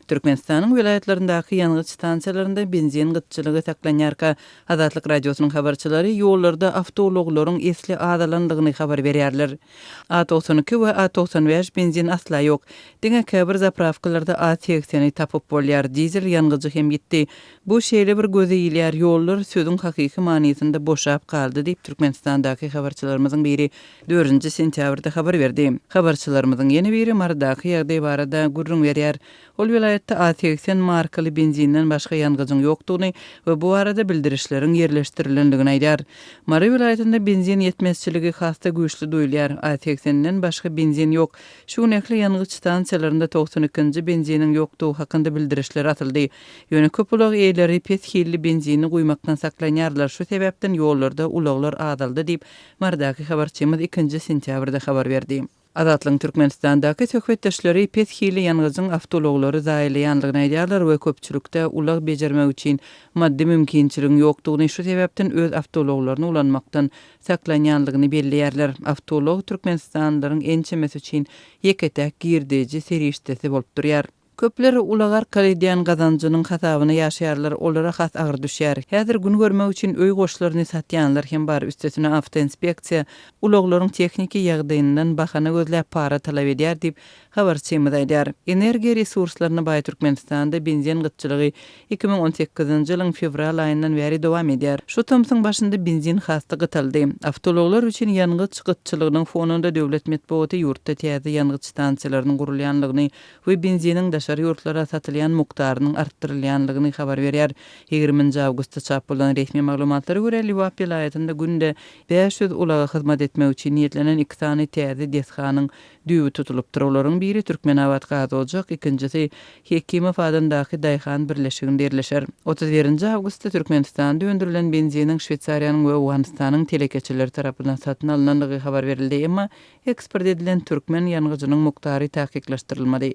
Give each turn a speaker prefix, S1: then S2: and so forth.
S1: Türkmenistan'ın vilayetlerindäki ýangýç stansiýalarynda benzin gytçylygy saklanýarka Azatlyk radiosynyň habarçylary ýollarda awtologlaryň esli adalandygyny habar berýärler. A92 we A95 benzin asla ýok. Diňe käbir zapravkalarda A80-i tapyp bolýar. Dizel ýangýjy hem gitdi. Bu şeýle bir göze ýylýar ýollar sözüň hakyky manysynda boşap kaldy diýip Türkmenistandaky habarçylarymyzyň biri 4 sentýabrda habar berdi. Habarçylarymyzyň ýene biri mardaky ýagdaý barada gurrun berýär. Ol vilayetde A80 markaly benzinden başga ýangýjyň ýokdugyny we bu arada bildirişleriň ýerleşdirilendigini aýdýar. Mary vilayetinde benzin ýetmezçiligi hasta güýçli duýulýar. A80'den başga benzin ýok. Şu näkli ýangýç stansiýalarynda 92-nji benziniň ýokdugy hakynda bildirişler atyldy. Ýöne köp ulak eýleri pethilli benzini guýmakdan saklanýarlar. Şu sebäpden ýollarda ulaglar adaldy diýip mardaky habarçymyz 2 sentýabrda habar berdi. Azatlyň Türkmenistandaky söhbetdeşleri pethili ýangýjyň awtologlary zaýlaýanlygyny aýdýarlar we köpçülükde ulag bejermek üçin maddi mümkinçiligiň ýokdugyny şu sebäpden öz awtologlaryny ulanmakdan saklanýanlygyny belleýärler. Awtolog Türkmenistanlaryň ençemesi üçin ýeketäk girdiği serişdesi bolup durýar. Köpleri ulagar kalediyan gazanjynyň hasabyny ýaşaýarlar, olara has agyr düşýär. Häzir gün görmek üçin öý goşlaryny satýanlar hem bar, üstesine awtoinspeksiýa ulaglaryň tekniki ýagdaýyndan bahana gözläp para talap edýär diýip habarçymyz aýdýar. Energiýa resurslaryny baý Türkmenistanda benzin gytçylygy 2018-nji ýylyň fevral aýyndan beri dowam edýär. Şu tomsyň başynda benzin hasty gytyldy. Awtologlar üçin ýangýç gytçylygynyň fonunda döwlet medeniýeti ýurtda täze ýangýç stansiýalarynyň gurulýanlygyny we benziniň daşary ýurtlara satylýan mukdarynyň artdyrylýanlygyny habar berýär. 20 awgustda çap bolan resmi maglumatlara görä Liwap vilayetinde günde 500 ulaga hyzmat etmek üçin niýetlenen 2 tane täze deshanyň düýbi tutulup durularyň biri Türkmenawat gazy oljak, ikincisi Hekimov adyndaky daýhan birleşiginde ýerleşer. 31 awgustda Türkmenistanda öndürilen benziniň Şwetsariýanyň we Awganistanyň telekeçileri tarapyndan satyn alınanlygy habar berildi, emma eksport edilen türkmen ýangýjynyň muktary tahkikleşdirilmady.